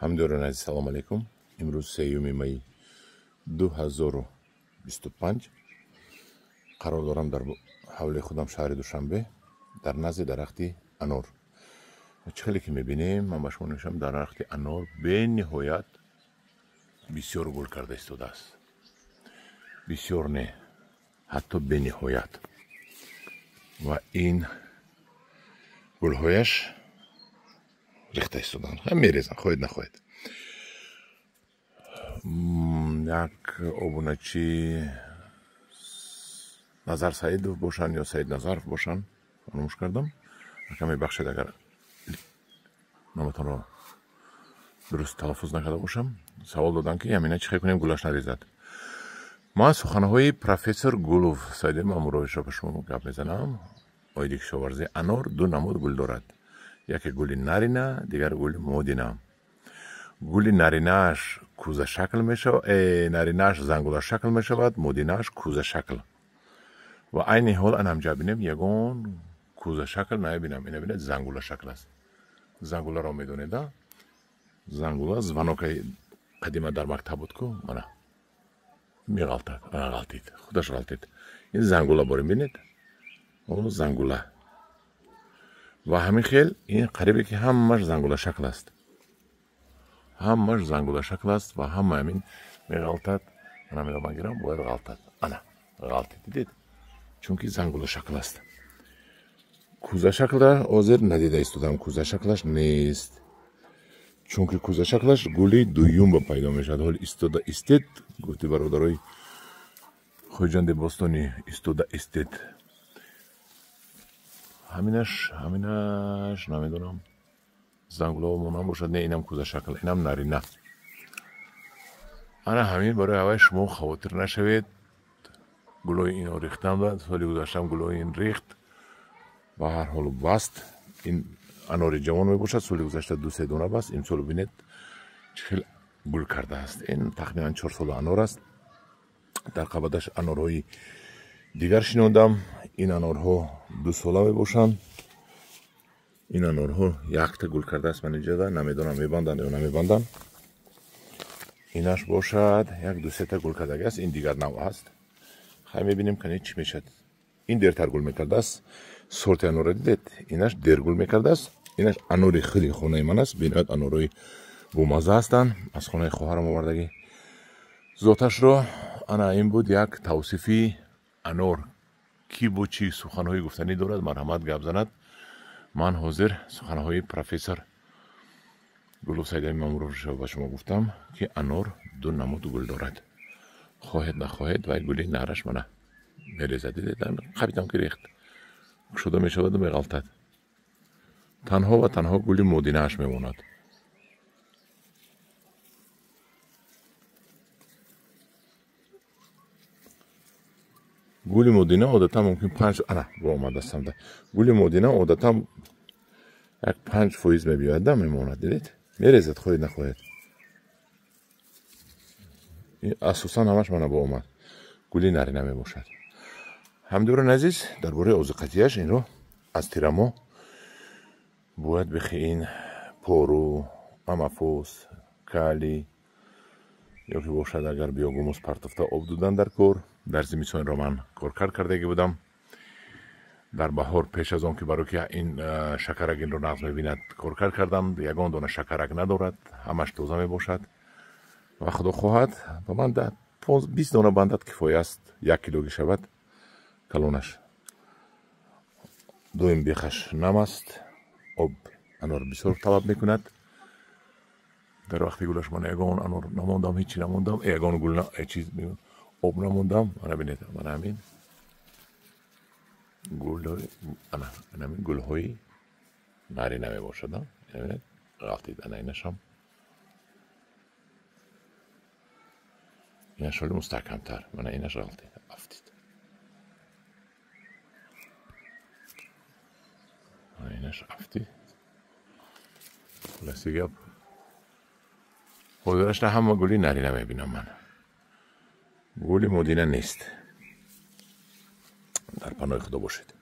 ҳамдурон азиз, салом алейкум. имрӯз 3 майи 2025 қарор дорам дар ҳавлии худам шаҳри Душанбе дар назди дарахти анор. Чихеле ки мебинем, ман ба шумо нишонам, дарахти анор бениҳоят бисёр гул карда истодааст. Бисёр не, ҳатто бениҳоят. Ва ин гулҳояш рехта истодаанд. Ҳам мерезанд, хоҳед нахоҳед. Як обуначи Назар Саидов бошанд ё Саид Назаров бошанд, фаромӯш кардам. Акам мебахшед агар номатонро дуруст талаффуз накарда бошам. Савол доданд ки ҳамина чӣ кунем гулаш нарезад. Ман суханҳои профессор Гулов Саиди Мамуровичро ба шумо гап мезанам. Оиди кишоварзии анор ду намуд гул дорад. Яке гули нарина, дигар гули модина. Гули наринааш кӯзашакл мешавад, наринааш зангулашакл мешавад, модинааш кӯзашакл. Ва айни ҳол анамҷа бинем ягон кӯзашакл намебинам. Ина бинед зангулашакл аст. Зангуларо медонеда? Зангула звонокаи қадима дар мактаб буд ку, мана меғалтад, ана ғалтид, худаш ғалтид. Ин зангула борем бинед? О, зангула. Ва ҳамин хел ин қарибе ки ҳамаш зангулашакл аст. Ҳамаш зангулашакл аст ва ҳама ҳамин меғалтад. Ана медобан гирам, бояд ғалтад. Ана ғалтид, дидед? Чунки зангулашакл аст. Кӯзашаклра ҳозир надида истодам, кӯзашаклаш нест. Чунки кӯзашаклаш гули дуюм ба пайдо мешавад. Ҳол истода истед, гуфти бародарои Хоҷанди Бостонӣ истода истед. Ҳаминаш намедонам. Зангулао монам бошад, не инам кӯзашакл, инам нарина. Ана ҳамин барои ҳавай шумо хавотир нашавед. Гулои ино рехтам дад, соли гузаштам гулои ин рехт. Ба ҳар ҳол баст. Ин анори ҷавон мебошад, соли гузашта 2-3 дона баст. Имсол бинед чӣ хел гул кардааст. Ин тахминан 4 сола анор аст. Дар қабадаш анорҳои дигар шинондам. Ин анорҳо 2 сола мебошанд. Ин анорҳо якта гул кардааст. Ман инҷода намедонам мебанданд ё намебанданд. Инаш бошад як 2-3 та гул кардагиаст. Ин дигар нав аст. Хай мебинем кане чӣ мешад. Ин дертар гул мекардааст. Сорти анора дидед? Инаш дер гул мекардааст. Инаш анори хили хонаи ман аст. Бинояд анорҳои бомазза ҳастанд. Аз хонаи хоҳарам овардагӣ. Зоташро ана ин буд як тавсифи анор. Ки бо чӣ суханҳои гуфтанӣ дорад, марҳамат гап занад. Ман ҳозир суханҳои профессор Гулов Саиди Мамуровичро ба шумо гуфтам ки анор 2 намуд гул дорад. Хоҳед нахоҳед вай гули нараш мана мерезад. Дидед? Қабитам ки рехт. Кушода мешаваду меғалтад. Танҳо ва танҳо гули модинааш мемонад. гули модина одатан мумкин 5 ана бо омадастам да. Гули модина одатан як 5% мебиёяд да мемонад. Дидед? Мерезад, хоҳед нахоҳед. асосан ҳамаш мана бо омад. Гули нарина мебошад. ҳамдурон азиз, дар бораи озиқатияш инро аз тирамо бояд бихеин пору, амафос, кали ё ки бошад агар биёгумус партофта об дудан дар кор. Дар зимистонро ман коркар кардагӣ будам. Дар баҳор пеш аз он ки барои ки ин шакарак инро нағз мебинад коркар кардам. Ягон дона шакарак надорад, ҳамаш тоза мебошад. Ва худо хоҳад ба ман 20 дона бандад кифоя аст. 1 килоги шавад калонаш. Доим бехаш нам аст. об анор бисёр талаб мекунад. дар вақти гулаш ман ягон анор намондам, ҳичи намондам. Ягон гул чиз об намондам. Мана бинед, мана ҳамин гулҳои нарина мебошад. Бинед? Ғалтид ана инашам. Инаш ҳоли мустаҳкамтар. Мана инаш ғалтид. Афтид. Инаш афтид. Хулоси гап. ҳозирашна ҳама гули нарина мебинам ман. гули модина нест. дар паноҳи худо бошед.